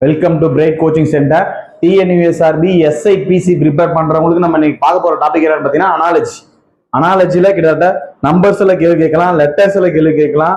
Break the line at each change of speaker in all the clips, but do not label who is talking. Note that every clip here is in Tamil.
Welcome to break coaching centre. TNUSRB SIPC prepare பண்றவங்களுக்கு நம்ம இன்னைக்கு பார்க்க போற டாபிக் என்னன்னு பார்த்தீங்கன்னா அனாலஜி. அனாலஜில கிட்டத்தட்ட நம்பர்ஸ்ல கேள்வி கேட்கலாம், லெட்டர்ஸ்ல கேள்வி கேட்கலாம்,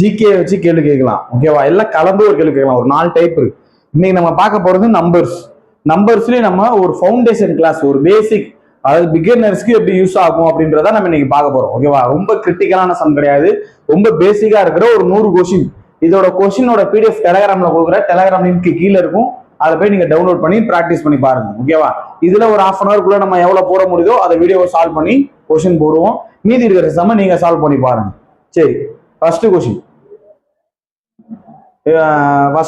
ஜிகே வச்சு கேள்வி கேட்கலாம். ஓகேவா? எல்லாம் கலந்து ஒரு கேள்வி கேட்கலாம். ஒரு 4 டைப் இருக்கு. இன்னைக்கு நம்ம பார்க்க போறது நம்பர்ஸ். நம்பர்ஸ்லயே நம்ம ஒரு ஃபவுண்டேஷன் கிளாஸ், ஒரு பேசிக், அதாவது பிகினர்ஸ்க்கு எப்படி யூஸ் ஆகும் அப்படின்றத நம்ம இன்னைக்கு பார்க்க போறோம். ஓகேவா? ரொம்ப கிரிட்டிக்கலான சம் கிடையாது, ரொம்ப பேசிக்கா இருக்கிற ஒரு 100 கொஸ்டின். இதோட கொஸ்டினோட பிடிஎஃப் டெலகிராம்ல கொடுக்குற டெலகிராம் லிங்க் கீழே இருக்கும். அதை போய் நீங்க டவுன்லோட் பண்ணி பிராக்டிஸ் பண்ணி பாருங்க. ஓகேவா? இதுல ஒரு ½ அன் அவருக்குள்ள நம்ம எவ்வளவு போட முடியுதோ அதை வீடியோவை சால்வ் பண்ணி கொஸ்டின் போடுவோம். மீதி இருக்கிற சம நீங்க சால்வ் பண்ணி பாருங்க. சரி, ஃபர்ஸ்ட்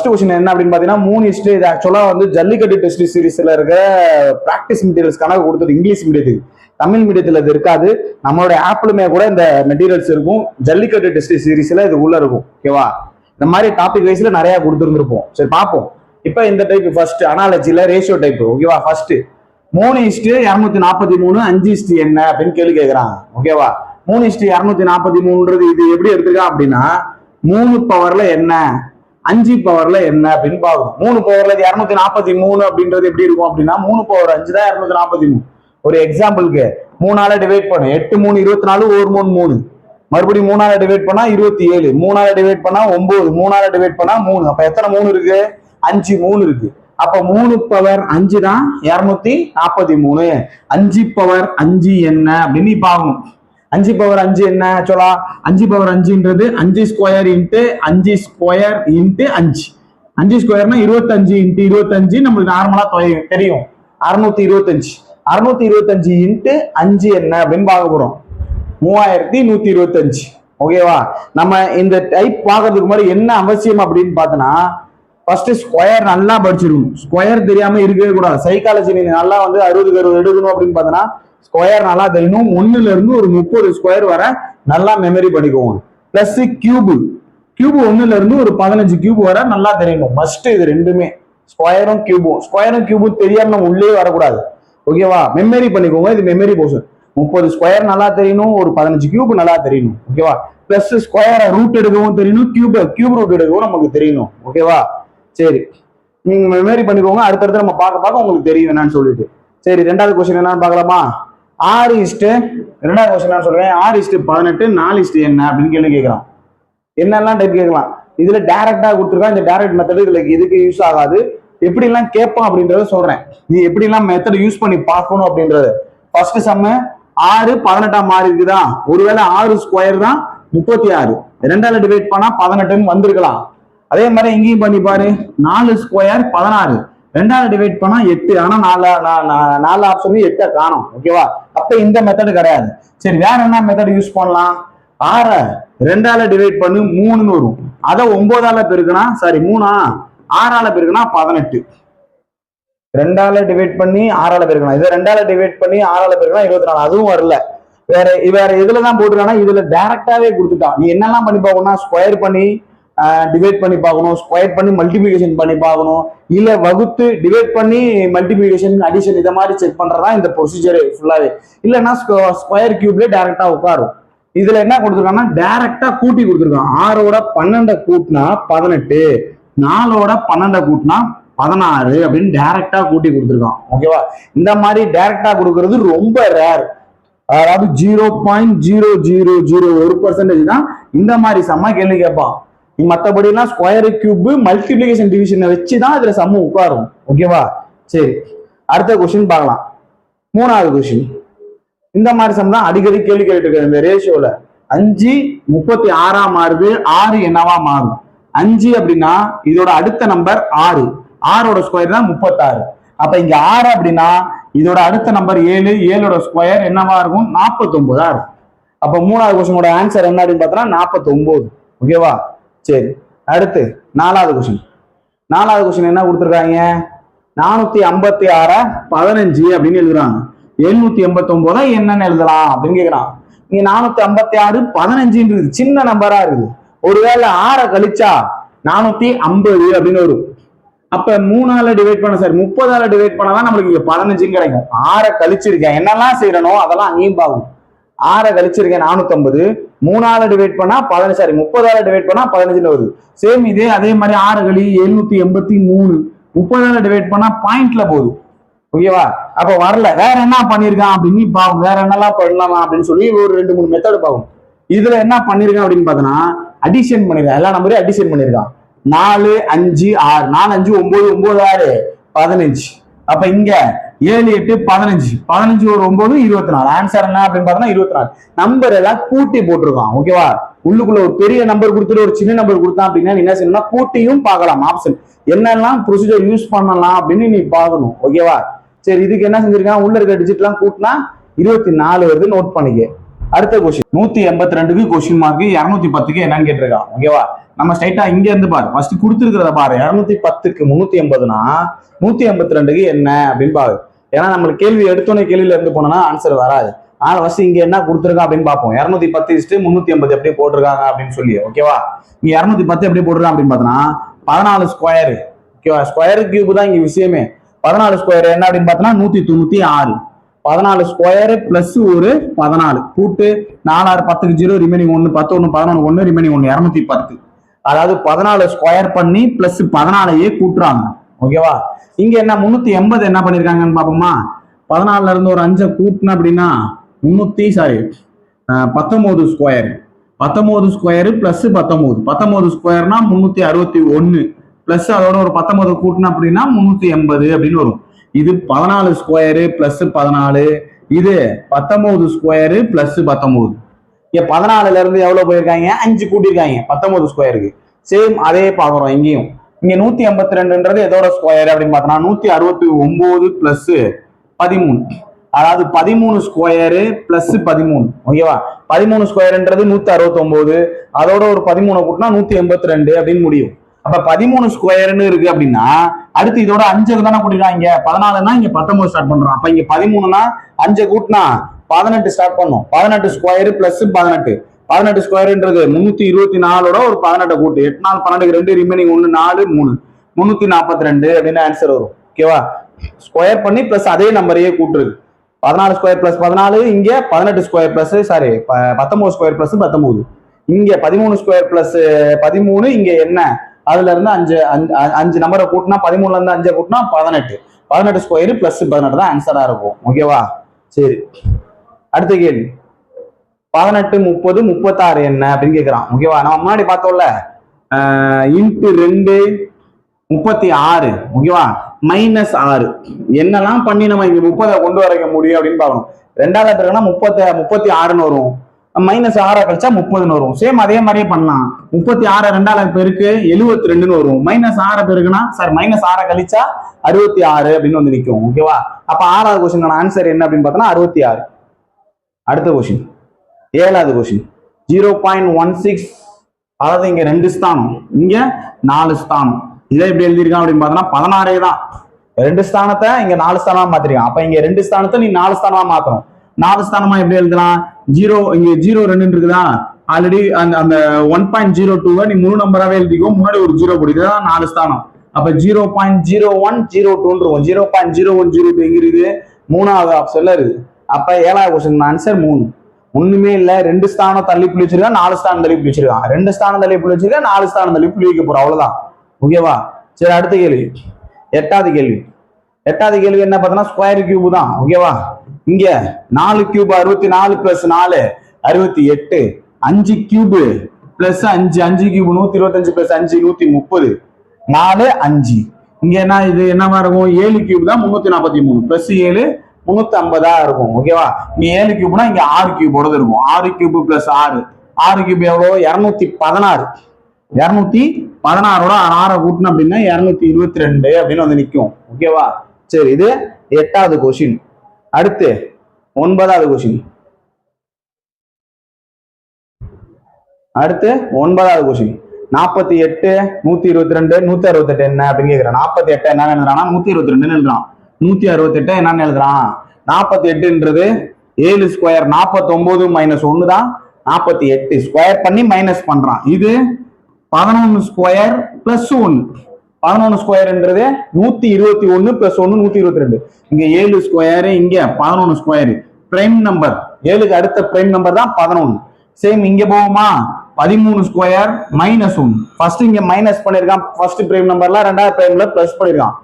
கொஸ்டின் என்ன அப்படின்னு பாத்தீங்கன்னா 3:. இது ஆக்சுவலா வந்து ஜல்லிக்கட்டு டெஸ்ட் சீரீஸ்ல இருக்க பிராக்டிஸ் மெட்டீரியல்ஸ் கணக்கு கொடுத்தது இங்கிலீஷ் மீடியத்துக்கு. தமிழ் மீடியத்துல இது இருக்காது. நம்மளோட ஆப்லுமே கூட இந்த மெட்டீரியல்ஸ் இருக்கும். ஜல்லிக்கட்டு டெஸ்ட் சீரீஸ்ல இது உள்ள இருக்கும். ஓகேவா? இந்த மாதிரி டாபிக் வைஸ்ல நிறைய கொடுத்துருந்துருப்போம். சரி, பார்ப்போம். இப்ப இந்த டைப் ஃபர்ஸ்ட் அனாலஜில ரேஷியோ டைப். ஓகேவா? ஃபர்ஸ்ட் 3:243 5 என்ன அப்படின்னு கேள்வி கேட்கறாங்க. ஓகேவா? 3:243 இது எப்படி எடுத்துக்கலாம் அப்படின்னா 3 பவர்ல என்ன, 5 பவர்ல என்ன அப்படின்னு பார்க்கணும். 3 பவர்ல 243 அப்படின்றது எப்படி இருக்கும் அப்படின்னா 3 பவர் 5 தான் 243. ஒரு எக்ஸாம்பிளுக்கு 3ஆல டிவைட் பண்ணு. 8 3 24, 1 3 3. மறுபடியும் 3ஆல டிவைட் பண்ணா 27, 3ஆல டிவைட் பண்ணா 9, 3ஆல டிவைட் பண்ணா 3. அப்ப எத்தனை 3 இருக்கு? 5 3 இருக்கு. அப்ப 3 பவர் 5 தான் 243. 5 பவர் 5 என்ன அப்படின்னு பார்க்கணும். 5 பவர் 5 என்ன ஆக்சுவலா? 5 பவர் 5ன்றது 5 ஸ்கொயர் இன்ட்டு 5 ஸ்கொயர் இன்ட்டு 5. 5 ஸ்கொயர்னா 25 இன்ட்டு 25 நம்மளுக்கு நார்மலா தெரியும் 625. 625 இன்ட்டு 5 என்ன அப்படின்னு பார்க்க போறோம். 3125. ஓகேவா? நம்ம இந்த டைப் பார்க்கறதுக்கு முன்னாடி என்ன அவசியம் அப்படின்னு பார்த்தோன்னா ஃபர்ஸ்ட் ஸ்கொயர் நல்லா படிச்சிருக்கணும். ஸ்கொயர் தெரியாம இருக்கவே கூடாது. சைக்காலஜி நீங்க நல்லா வந்து 60க்கு 60 எடுக்கணும் அப்படின்னு பார்த்தோன்னா ஸ்கொயர் நல்லா தெரியணும். 1ல இருந்து ஒரு 30 ஸ்கொயர் வர நல்லா மெமரி பண்ணிக்கோங்க. பிளஸ் கியூபு 1ல இருந்து ஒரு 15 கியூப் வர நல்லா தெரியணும். மஸ்ட் இது ரெண்டுமே, ஸ்கொயரும் கியூபும் தெரியாம நம்ம உள்ளே வரக்கூடாது. ஓகேவா? மெமரி பண்ணிக்கோங்க. இது மெமரி போர்ஷன். 30 ஸ்கொயர் நல்லா தெரியணும், ஒரு 15 கியூப் நல்லா தெரியணும். ஓகேவா? பிளஸ் ஸ்கொயரை ரூட் எடுக்கவும் தெரியணும், கியூப் ரூட் எடுக்கவும் நமக்கு தெரியணும். ஓகேவா? சரி, நீங்க மெமரி பண்ணிக்கோங்க. அடுத்தடுத்து நம்ம பார்க்க உங்களுக்கு தெரியும் என்னன்னு சொல்லிட்டு. சரி, ரெண்டாவது கொஸ்டின் என்னன்னு பார்க்கலாமா? 6:, ரெண்டாவது கொஸ்டின் நான் சொல்றேன். 6:18 4 என்ன அப்படின்னு கேள்வி கேட்கலாம். என்னெல்லாம் டைப் கேட்கலாம். இதுல டைரக்டா கொடுத்துருக்கான். இந்த டைரக்ட் மெத்தட் இதுக்கு யூஸ் ஆகாது. எப்படி எல்லாம் கேட்போம் அப்படின்றத சொல்றேன். நீ எப்படி எல்லாம் மெத்தட் யூஸ் பண்ணி பார்க்கணும் அப்படின்றது. ஃபர்ஸ்ட் சம்ம 6 18 மாறி இருக்குதா? ஒருவேளை 6 ஸ்கொயர் தான் 36. 2ஆல டிவைட் பண்ணா 18 வந்திருக்கலாம். அதே மாதிரி இங்கேயும் பண்ணி பாரு. 4 ஸ்கொயர் 16. 2ஆல டிவைட் பண்ணா 8. ஆனா 4 ஆப்ஷன் 8 காணும். ஓகேவா? அப்ப இந்த மெத்தட் கிடையாது. சரி, வேற என்ன மெத்தட் யூஸ் பண்ணலாம்? 6 2ஆல டிவைட் பண்ணு 3ன்னு வரும். அதை 9ஆல பெருக்குனா 6ஆல பெருக்குனா 18. 2ஆல டிவைட் பண்ணி 6ஆல பெருக்கணும். இதை 2ஆல டிவைட் பண்ணி 6ஆல பெருக்கணும் 24. அதுவும் வரல. வேற இதுலதான் போட்டுருக்கானா? இதுல டைரக்டாவே கொடுத்துட்டான். நீ என்னெல்லாம் பண்ணி பார்க்கணும்னா ஸ்கொயர் பண்ணி டிவைட் பண்ணி பார்க்கணும், ஸ்கொயர் பண்ணி மல்டிபிளிகேஷன் பண்ணி பார்க்கணும், இல்ல வகுத்து டிவைட் பண்ணி மல்டிபிளிகேஷன் அடிஷன் இதை மாதிரி செக் பண்றதா இந்த ப்ரொசீஜர் ஃபுல்லாவே. இல்லைன்னா ஸ்கொயர் கியூப்ல டைரக்டா உட்காரும். இதுல என்ன கொடுத்துருக்காங்கன்னா டைரக்டா கூட்டி கொடுத்துருக்கான். 6ஓட 12 கூட்டினா 18, 4ஓட 12 கூட்டினா 16 அப்படின்னு டைரக்டா கூட்டி கொடுத்துருக்கான். ஓகேவா? இந்த மாதிரி டைரக்டா கொடுக்கறது ரொம்ப ரேர். அதாவது 0.0001% தான் இந்த மாதிரி சம்ம கேள்வி கேட்பான். மற்றபடி எல்லாம் ஸ்கொயர் கியூப் மல்டிபிளிகேஷன் டிவிஷனை வச்சுதான் இதுல சம்ம உட்காரும். ஓகேவா? சரி, அடுத்த கொஸ்டின் பார்க்கலாம். 3வது கொஸ்டின். இந்த மாதிரி சம் தான் அடிக்கடி கேள்வி கேட்டு இருக்க. இந்த ரேஷியோல 5 36 மாறுது, 6 என்னவா மாறும்? 5 அப்படின்னா இதோட அடுத்த நம்பர் 6. 6ஓட ஸ்கொயர் தான் 36. அப்ப இங்க 6 அப்படின்னா இதோட அடுத்த நம்பர் 7. 7ஓட ஸ்கொயர் என்னவா இருக்கும்? 49 இருக்கும். அப்ப 3வது கொஸ்டினோட ஆன்சர் என்ன அப்படின்னு பார்த்தோம்னா 49. ஓகேவா? சரி, அடுத்து 4வது கொஸ்டின். 4வது கொஸ்டின் என்ன கொடுத்துருக்காங்க? 456 15 அப்படின்னு எழுதுறாங்க. 789 என்னன்னு எழுதலாம் அப்படின்னு கேட்கறான். நீங்க 456 15 சின்ன நம்பரா இருக்குது. ஒருவேளை 6 கழிச்சா 450 அப்படின்னு வரும். அப்ப 3ஆல டிவைட் பண்ண 30ஆல டிவைட் பண்ணாதான் நம்மளுக்கு இங்க 15 கிடைக்கும். 6 கழிச்சிருக்கேன். என்னெல்லாம் செய்யறனோ அதெல்லாம் அங்கேயும் பார்க்கணும். 6 கழிச்சிருக்கேன் 450, 3ஆல டிவைட் பண்ணா 30ஆல டிவைட் பண்ணா 15 வருது. சேம் இதே அதே மாதிரி 6 கழி 783, 30ஆல டிவைட் பண்ணா பாயிண்ட்ல போகுது. ஓகேவா? அப்ப வரல, வேற என்ன பண்ணிருக்கான் அப்படின்னு பாவம், வேற என்னெல்லாம் பண்ணலாமா அப்படின்னு சொல்லி ஒரு 2-3 மெத்தட் பாவம். இதுல என்ன பண்ணிருக்கான் அப்படின்னு பார்த்தோன்னா அடிஷன் பண்ணிருக்கான், எல்லா நம்பரையும் அடிஷன் பண்ணிருக்கான். 4 5 6, 4 5 9 9 6 15. அப்ப இங்க 7 8 15, 15 ஒரு 9 24. ஆன்சர் என்ன அப்படின்னு பார்த்தோம்னா 24. நம்பர் எல்லாம் கூட்டி போட்டிருக்கான். ஓகேவா? உள்ளுக்குள்ள ஒரு பெரிய நம்பர் கொடுத்துட்டு ஒரு சின்ன நம்பர் கொடுத்தான் அப்படின்னா என்ன செய்யணும்னா கூட்டியும் பார்க்கலாம். ஆப்ஷன் என்னெல்லாம் ப்ரொசீஜர் யூஸ் பண்ணலாம் அப்படின்னு நீ பார்க்கணும். ஓகேவா? சரி, இதுக்கு என்ன செஞ்சிருக்கான், உள்ள இருக்க டிஜிட் எல்லாம் கூட்டினா 24 வருது, நோட் பண்ணிக்க. அடுத்த கொஸ்டின் 182க்கு கொஸ்டின் மார்க், 210க்கு என்னன்னு கேட்டிருக்கான். ஓகேவா? நம்ம ஸ்ட்ரைட்டா இங்க இருந்து பாரு, ஃபர்ஸ்ட் கொடுத்துருக்கிறத பாரு. 210க்கு 380னா 182க்கு என்ன அப்படின்னு பாரு. ஏன்னா நம்மளுக்கு கேள்வி எடுத்தோன்னே கேள்வியில இருந்து போனோம்னா ஆன்சர் வராது. ஆனா ஃபர்ஸ்ட் இங்க என்ன கொடுத்துருக்கா அப்படின்னு பார்ப்போம். 210 380 எப்படி போட்டிருக்காங்க அப்படின்னு சொல்லி. ஓகேவா? இங்க 210 எப்படி போட்டிருக்கான் அப்படின்னு பார்த்தோம்னா 14 ஸ்கொயர். ஓகேவா? ஸ்கொயர் கியூப் தான் இங்க விஷயமே. 14 ஸ்கொயர் என்ன அப்படின்னு பார்த்தோம்னா 196. 14 ஸ்கொயர் பிளஸ் ஒரு 14 கூட்டு 4 6 10க்கு 0 ரிமைனிங் 1 10 1 11 1 ரிமைனிங் 1 210. அதாவது 14 ஸ்கொயர் பண்ணி பிளஸ் 14 கூட்டுறாங்க. ஓகேவா? இங்க என்ன 380 என்ன பண்ணிருக்காங்கன்னு பாப்போமா. 14ல இருந்து ஒரு 5 கூட்டினா அப்படின்னா 19 ஸ்கொயர். 19 ஸ்கொயர் பிளஸ் 19 ஸ்கொயர்னா 361 பிளஸ் அதோட ஒரு 19 கூட்டினா அப்படின்னா 380 அப்படின்னு வரும். இது 14 ஸ்கொயரு பிளஸ் 14, இது 19 ஸ்கொயரு பிளஸ் 19. இங்க 14ல இருந்து எவ்வளவு போயிருக்காங்க, 5 கூட்டிருக்காங்க 19 ஸ்கொயருக்கு. சேம் அதே பாக்குறோம் இங்கேயும். இங்க 182ன்றது எதோட ஸ்கொயர் அப்படின்னு பார்த்தோம்னா 169 பிளஸ் 13, அதாவது 13 ஸ்கொயரு பிளஸ் 13. ஓகேவா? 13 ஸ்கொயர்ன்றது 169, அதோட ஒரு 13 கூட்டினா 182 அப்படின்னு முடியும். அப்ப 13 ஸ்கொயர்னு இருக்கு அப்படின்னா அடுத்து இதோட 5 தானே கூட்டிருக்காங்க. 14னா இங்க 19 ஸ்டார்ட் பண்றோம். அப்ப இங்க 13னா 5 கூட்டினா 18 ஸ்டார்ட் பண்ணும். 18 ஸ்கொயர் பிளஸ் 18. 18 ஸ்கொயர்ன்றது 324ஓட ஒரு 18 கூட்டு 8 4 12 2 ரிமைனிங் 1 4 3 342 அப்படின்னு ஆன்சர் வரும். ஓகேவா? ஸ்கொயர் பண்ணி பிளஸ் அதே நம்பரையே கூட்டுருக்கு. 14 ஸ்கொயர் பிளஸ் 14, இங்க 18 ஸ்கொயர் பிளஸ் 19 ஸ்கொயர் பிளஸ் 19, இங்க 13 ஸ்கொயர் பிளஸ் 13, இங்க என்ன அதுல இருந்து 5 நம்பரை கூட்டினா 13ல இருந்து 5 கூட்டினா 18 ஸ்கொயர் பிளஸ் 18 தான் ஆன்சரா இருக்கும். ஓகேவா? சரி, அடுத்த கேள்வி 18 30 36 என்ன அப்படின்னு கேட்கிறான். ஓகேவா? நம்ம முன்னாடி பார்த்தோம்ல இன்ட்டு 2 36. ஓகேவா? -6 என்னெல்லாம் பண்ணி நம்ம இங்க 30 கொண்டு வர முடியும் அப்படின்னு பார்க்கணும். 2ஆவது இருக்குன்னா 36ன்னு வரும், -6 கழிச்சா 30ன்னு வரும். சேம் அதே மாதிரியே பண்ணலாம். 36 2ஆவது பேருக்கு 72ன்னு வரும். -6 பேருக்குன்னா -6 கழிச்சா 66 அப்படின்னு வந்து நிற்கும். ஓகேவா? அப்ப 6வது கொஸ்டின் ஆன்சர் என்ன அப்படின்னு பார்த்தோம்னா 66. அடுத்த கொஸ்டின் 7வது கொஸ்டின் 0.16, அதாவது இங்க 2 ஸ்தானம், இங்க 4 ஸ்தானம். இதை எப்படி எழுதியிருக்கான் அப்படின்னு பார்த்தோம்னா 16 தான். 2 ஸ்தானத்தை இங்க 4 ஸ்தானமா மாத்திருக்கான். அப்ப இங்க 2 ஸ்தானத்தை நீ 4 ஸ்தானமா மாத்தணும். 4 ஸ்தானமா எப்படி எழுதலாம், 0 இங்க 0 2 இருக்குதா, ஆல்ரெடி அந்த 1.02 நீ முழு நம்பராவே எழுதிக்கோ, முன்னாடி ஒரு 0 போடுதான் 4 ஸ்தானம். அப்ப 0.0102 0.0102 எங்க இருக்குது, 3வது ஆப்ஷன்ல இருக்கு. அப்ப 7வது கொஸ்டின் ஆன்சர் 3. ஒண்ணுமே இல்ல, 2 ஸ்தானம் தள்ளி புள்ளி வச்சிருக்கான், 4 ஸ்தானம் தள்ளி புள்ளி வச்சிருக்கான். 2 ஸ்தானம் தள்ளி புள்ளி வச்சிருக்கான், 4 ஸ்தானம் தள்ளி புள்ளி வைக்க போறோம், அவ்வளவுதான். ஓகேவா? சரி, அடுத்த கேள்வி 8வது கேள்வி. 8வது கேள்வி என்ன பார்த்தோம்னா ஸ்கொயர் கியூப் தான். ஓகேவா? இங்க 4 cube 64 plus 4 68, 5 cube plus 5 5 cube 125 plus 5 130, 4 5. இங்க என்ன இது என்னவா இருக்கும், 7 கியூப் தான் 343 பிளஸ் 7 350 இருக்கும். ஓகேவா? இங்க 7 கியூப்னா இங்க 6 கியூபோட இருக்கும். 6 கியூப் பிளஸ் 6 கியூப் எவ்வளவு, 216. 216ஓட 6 கூட்டணும் அப்படின்னா 222 அப்படின்னு வந்து நிற்கும். ஓகேவா? சரி, இது 8வது கொஸ்டின். அடுத்து 9வது கொஸ்டின். அடுத்து 9வது கொஸ்டின் 48 122 168 என்ன அப்படின்னு கேட்கிறான். 48 என்னன்னு எழுதுறான், 122 எழுதுறான். 168 என்னன்னு எழுதுறான், 48ன்றது 7 ஸ்கொயர் 49 - 1 தான் 48. ஸ்கொயர் பண்ணி மைனஸ் பண்றான். இது 11 ஸ்கொயர் பிளஸ் 1. 11 ஸ்கொயர்ன்றது 121 பிளஸ் 1 122. இங்க 7 ஸ்கொயர், இங்க 11 ஸ்கொயர் பிரைம் நம்பர், 7க்கு அடுத்த பிரைம் நம்பர் தான் 11. சேம் இங்க போகுமா, 13 ஸ்கொயர் மைனஸ் 1. ஃபர்ஸ்ட் இங்க மைனஸ் பண்ணிருக்கான் ஃபர்ஸ்ட் பிரைம் நம்பர்ல, ரெண்டாவது பிரைம்ல பிளஸ் பண்ணிருக்கான்.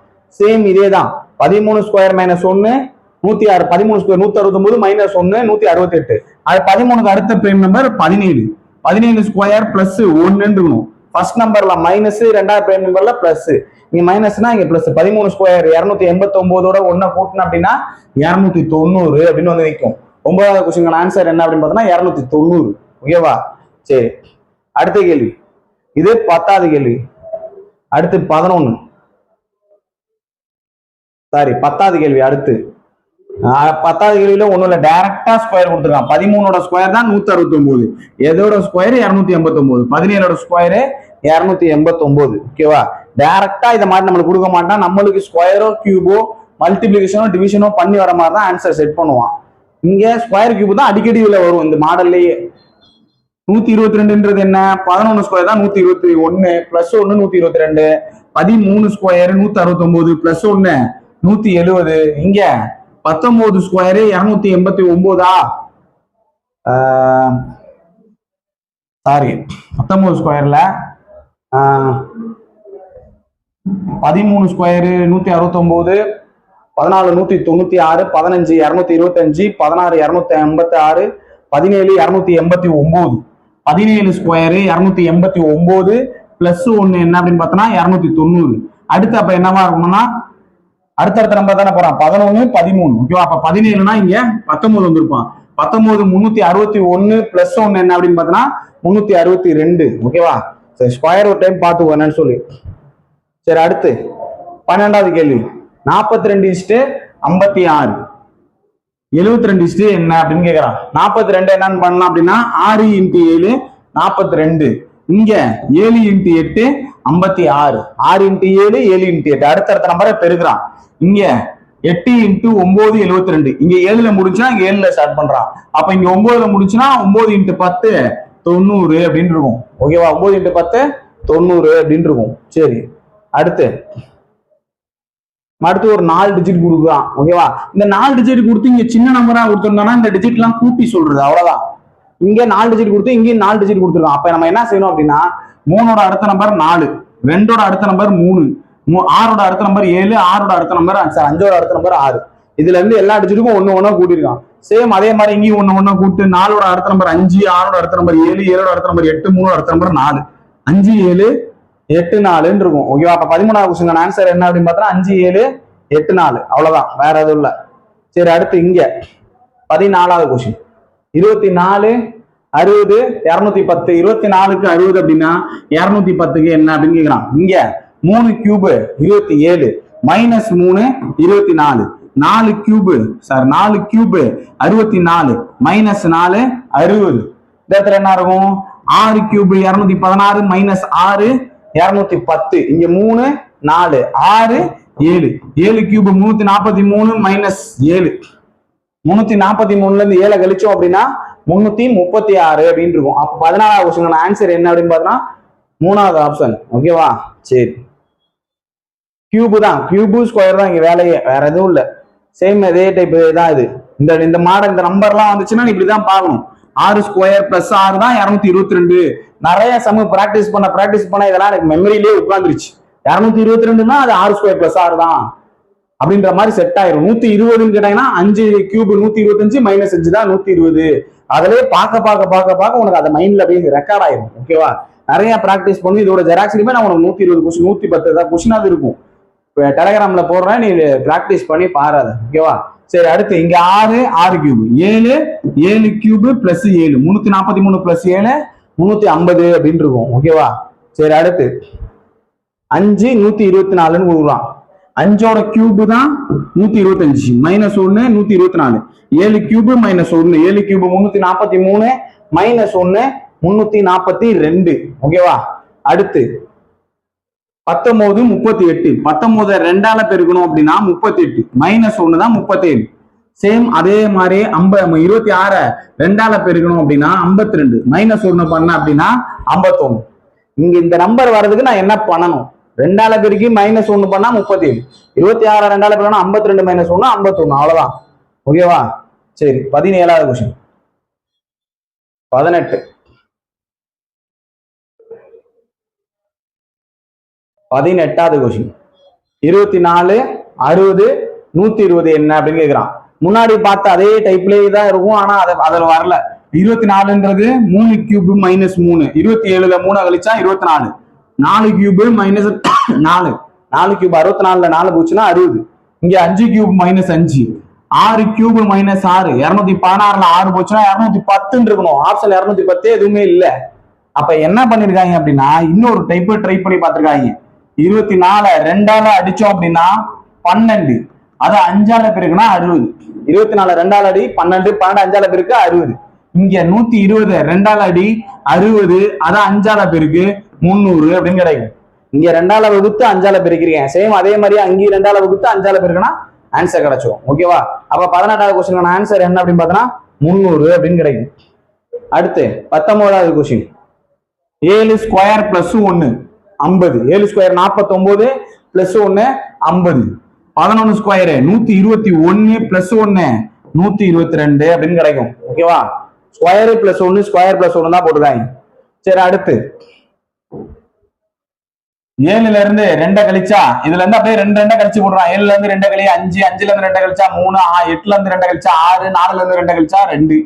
சேம் இதே தான், 13 ஸ்கொயர் மைனஸ் 1 106, 13 ஸ்கொயர் 169 மைனஸ் 1 168. அது 13க்கு அடுத்த பிரைம் நம்பர் 17. 17 ஸ்கொயர் பிளஸ் 1 இருக்கணும். ஃபர்ஸ்ட் நம்பர்ல மைனஸ், ரெண்டாவது பிரைம் நம்பர்ல பிளஸ். இங்க மைனஸ்னா இங்க பிளஸ். 13 ஸ்கொயர் 289ஓட 1 கூட்டணும் அப்படின்னா 290 அப்படின்னு வந்து நிற்கும். 9வது கொஸ்டின் ஆன்சர் என்ன அப்படின்னு பார்த்தோம்னா 290. ஓகேவா? சரி, அடுத்த கேள்வி. இது 10வது கேள்வி. அடுத்து 11, சாரி 10வது கேள்வி. அடுத்து 10வது கேள்வியில ஒண்ணும் இல்ல, டைரக்டா ஸ்கொயர் கொடுத்துருக்கான். 13ஓட ஸ்கொயர் தான் 169, எதோட ஸ்கொயர் 289, 17ஓட ஸ்கொயர் 289. ஓகேவா? டைரக்டா இதை மாதிரி நம்மளுக்கு கொடுக்க மாட்டான். நம்மளுக்கு ஸ்கொயரோ கியூபோ மல்டிபிளிகேஷனோ டிவிஷனோ பண்ணி வர மாதிரி தான் ஆன்சர் செட் பண்ணுவான். இங்க ஸ்கொயர் கியூப் தான் அடிக்கடி வரும் இந்த மாடல்லையே. 122ன்றது என்ன, 11 ஸ்கொயர் தான் 121 பிளஸ் 1 122. 13 square 169 plus 1 170. இங்க 19 square 289. Sorry 19 ஸ்கொயர்ல 13 square 169, 14 196, 15 225, 16 286, 17 289. 17 square 289 plus 1 என்ன அப்படின்னு பார்த்தோம்னா 290. அடுத்து அப்ப என்னவா இருக்கணும்னா அடுத்தடுத்த நம்பர் தானே போறான், 11 13. ஓகேவா? அப்ப 17னா இங்க 19 வந்திருப்பான். 19 361 பிளஸ் 1 என்ன அப்படின்னு பார்த்தோம்னா 362. ஓகேவா? சரி, ஸ்கொயர் ஒரு டைம் பார்த்துக்கோ என்னன்னு சொல்லி. சரி, அடுத்து 12வது கேள்வி. 42:56, 72 என்ன அப்படின்னு கேக்குறான். 42 என்னன்னு பண்ணலாம் அப்படின்னா 6 × 7 42. இங்க 7 × 8 56. 6 × 7 7 × 8 அடுத்தடுத்த நம்பரை பெருக்கிறான். இங்க 8 × 9 72. இங்க 7ல முடிச்சுன்னா இங்க 7ல ஸ்டார்ட் பண்றான். அப்ப இங்க 9ல முடிச்சுன்னா 9 × 10 90 அப்படின்னு இருக்கும். ஓகேவா? 9 × 10 90 அப்படின்னு இருக்கும். சரி, அடுத்து ஒரு 4 டிஜிட் கொடுக்குறான். ஓகேவா? இந்த 4 டிஜிட் கொடுத்து இங்க சின்ன நம்பரா கொடுத்துருந்தோம்னா இந்த டிஜிட் எல்லாம் கூட்டி சொல்றது, அவ்வளவுதான். இங்க 4 டிஜிட் கொடுத்து இங்கேயும் 4 டிஜிட் கொடுத்துருக்கோம். அப்ப நம்ம என்ன செய்யணும் அப்படின்னா 3ஓட அடுத்த நம்பர் 4, 2ஓட அடுத்த நம்பர் 3, 6ஓட அடுத்த நம்பர் 7, 6ஓட அடுத்த நம்பர் 5ஓட அடுத்த நம்பர் 6. இதுல இருந்து எல்லா டிஜிட்டுக்கும் 1 1 கூட்டிருக்கான். சேம் அதே மாதிரி இங்கேயும் 1 1 கூட்டு 4ஓட அடுத்த நம்பர் 5, 6ஓட அடுத்த நம்பர் 7, 7ஓட அடுத்த நம்பர் 8, 3ஓட அடுத்த நம்பர் 4, 5 7 8 4 இருக்கும். ஓகேவா? அப்ப 13வது கொஸ்டின் ஆன்சர் என்ன அப்படின்னு பார்த்தா 5 7 8 4. அவ்வளவுதான், வேற எதுவும் இல்ல. சரி, அடுத்து இங்க 14வது கொஸ்டின். 24 60 210. 24க்கு 60 அப்படின்னா 210க்கு என்ன அப்படின்னு கேக்குறான். இங்க 3 கியூப் 27 மைனஸ் 3 24. 4 cube 64 minus 4 60. இந்த இடத்துல என்ன இருக்கும், 6 கியூப் 216 மைனஸ் 6 210. இங்க 3 4 6 7. 7 கியூப் 343 மைனஸ் 7. 343ல இருந்து 7 கழிச்சோம் அப்படின்னா 336 அப்படின்னு இருக்கும். அப்ப 14வது கொஸ்டின் ஆன்சர் என்ன அப்படின்னு பார்த்தோம்னா 3வது ஆப்ஷன். ஓகேவா? சரி, கியூப் தான், கியூப் ஸ்கொயர் தான் இங்க வேலையே, வேற எதுவும் இல்ல. சேம் அதே டைப் தான் இது. இந்த மாடல் இந்த நம்பர்லாம் வந்துச்சுன்னா இப்படிதான் பார்க்கணும். 6 ஸ்கொயர் பிளஸ் 6 தான் 222. நிறைய சம பிராக்டிஸ் பண்ண இதெல்லாம் எனக்கு மெமரியிலேயே உட்காந்துருச்சு. 222னா அது 6 ஸ்கொயர் பிளஸ் 6 தான் அப்படின்ற மாதிரி செட் ஆயிரும். 120ன்னு கேட்டாங்கன்னா 5 கியூப் 125 மைனஸ் 5 தான் 120. அதிலே பார்க்க உனக்கு அதை மைண்ட்ல அப்படியே ரெக்கார்ட் ஆயிரும். ஓகேவா? நிறைய பிராக்டிஸ் பண்ணி இதோட ஜெராக்ஸ்லயுமே நான் உனக்கு 120 கொஸ்டின் 110 தான் கொஸ்டினாவது இருக்கும். இப்போ டெலகிராம்ல போடுறேன், நீ பிராக்டிஸ் பண்ணி பாராத. ஓகேவா? சரி, அடுத்து இங்க 6 கியூப் 7 கியூப் பிளஸ் 7 343 பிளஸ் 7 350 அப்படின்னு இருக்கும். ஓகேவா? சரி, அடுத்து 5 124ன்னு கொடுக்குறான். 5ஓட கியூப் தான் 125 minus 1 124. 7 cube minus 1 7 cube 343 minus 1 342. ஓகேவா? அடுத்து 19 38. 19 2ஆல பெருக்கணும் அப்படின்னா 38 மைனஸ் 1 தான் 37. சேம் அதே மாதிரி 26 2ஆல பெருக்கணும் அப்படின்னா 52 மைனஸ் 1 பண்ண அப்படின்னா 51. இங்க இந்த நம்பர் வர்றதுக்கு நான் என்ன பண்ணணும், 2ஆல பெருக்கி மைனஸ் 1 பண்ணா 37, 26 2ஆல பெருக்கணும் 52 மைனஸ் 1 51. அவ்வளவுதான். ஓகேவா? சரி 17வது கொஸ்டின் 18 18வது கொஸ்டின் 24 60 120 என்ன அப்படின்னு கேக்குறான். முன்னாடி பார்த்த அதே டைப்லயே தான் இருக்கும், ஆனா அதுல வரல. 24ன்றது 3 கியூப் மைனஸ் 3, 27ல 3 கழிச்சா 24, 4 கியூப் மைனஸ் 4, 4 கியூப் 64ல 4 போச்சுன்னா 60. இங்க 5 கியூப் மைனஸ் 5, 6 கியூப் மைனஸ் 6, 216ல 6 போச்சுன்னா 210 இருக்கணும். ஆப்ஷன் 210 எதுவுமே இல்ல. அப்ப என்ன பண்ணிருக்காங்க அப்படின்னா இன்னொரு டைப் ட்ரை பண்ணி பார்த்திருக்காங்க. 24 2ஆல அடிச்சோம் அப்படின்னா 12, அது 5ஆல பெருக்குனா 60. 24 2ஆல அடி 12, 12 5ஆல பெருக்கு 60. இங்க 120 2ஆல அடி 60, அது 5ஆல பெருக்கு 300 அப்படின்னு கிடைக்கும். இங்க 2ஆல வகுத்து 5ஆல பெருக்கிறீங்க. சேம் அதே மாதிரி அங்கேயும் 2ஆல வகுத்து 5ஆல பெருக்குனா ஆன்சர் கிடைச்சிடும். ஓகேவா? அப்ப 18வது கொஸ்டின் ஆன்சர் என்ன அப்படின்னு பார்த்தோம்னா 300 அப்படின்னு கிடைக்கும். அடுத்து 19வது question 7 square plus 1 50, 7 square 49 plus 1 50, 11 square 121 plus 1 122 அப்படின்னு கிடைக்கும். ஓகேவா? ஸ்கொயர் பிளஸ் 1 ஸ்கொயர் பிளஸ் 1 தான் போட்டுருக்காங்க. சரி, அடுத்து 7ல இருந்து 2 கழிச்சா இதுல இருந்து அப்படியே 2 கழிச்சு போடுறான். 7ல இருந்து 2 கழி 5, 5ல இருந்து 2 கழிச்சா 3, 8ல இருந்து 2 கழிச்சா 6, 4ல இருந்து 2 கழிச்சா 2.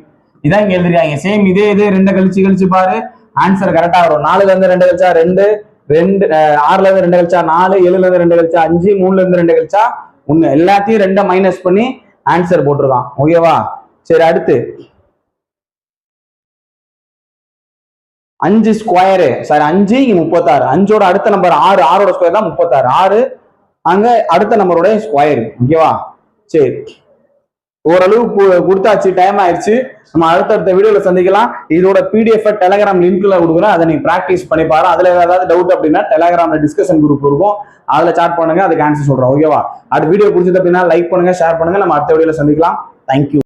இதான் இங்க எழுதிருக்காங்க. சேம் இதே 2 கழிச்சு பாரு, ஆன்சர் கரெக்டா வரும். 4ல இருந்து 2 கழிச்சா 2, 6ல இருந்து 2 கழிச்சா 4, 7ல இருந்து 2 கழிச்சா 5, 3ல இருந்து 2 கழிச்சா 1. எல்லாத்தையும் 2 மைனஸ் பண்ணி ஆன்சர் போட்டிருக்கான். ஓகேவா? சரி, அடுத்து 5 ஸ்கொயரு, சாரி 5 36, 5ஓட அடுத்த நம்பர் 6, 6ஓட ஸ்கொயர் தான் 36, 6 அங்க அடுத்த நம்பரோட ஸ்கொயர். ஓகேவா? சரி, ஓரளவு கொடுத்தாச்சு, டைம் ஆயிடுச்சு. நம்ம அடுத்தடுத்த வீடியோல சந்திக்கலாம். இதோட பிடிஎஃப் டெலிகிராம் லிங்க்ல கொடுக்குறேன், அதை நீங்க பிராக்டிஸ் பண்ணி பாரு. அதுல ஏதாவது டவுட் அப்படின்னா டெலிகிராம்ல டிஸ்கஷன் குரூப் இருக்கும், அதுல சாட் பண்ணுங்க, அதுக்கு ஆன்சர் சொல்றேன். ஓகேவா? அடுத்த வீடியோ பிடிச்சது அப்படின்னா லைக் பண்ணுங்க, ஷேர் பண்ணுங்க. நம்ம அடுத்த வீடியோல சந்திக்கலாம். தேங்க்யூ.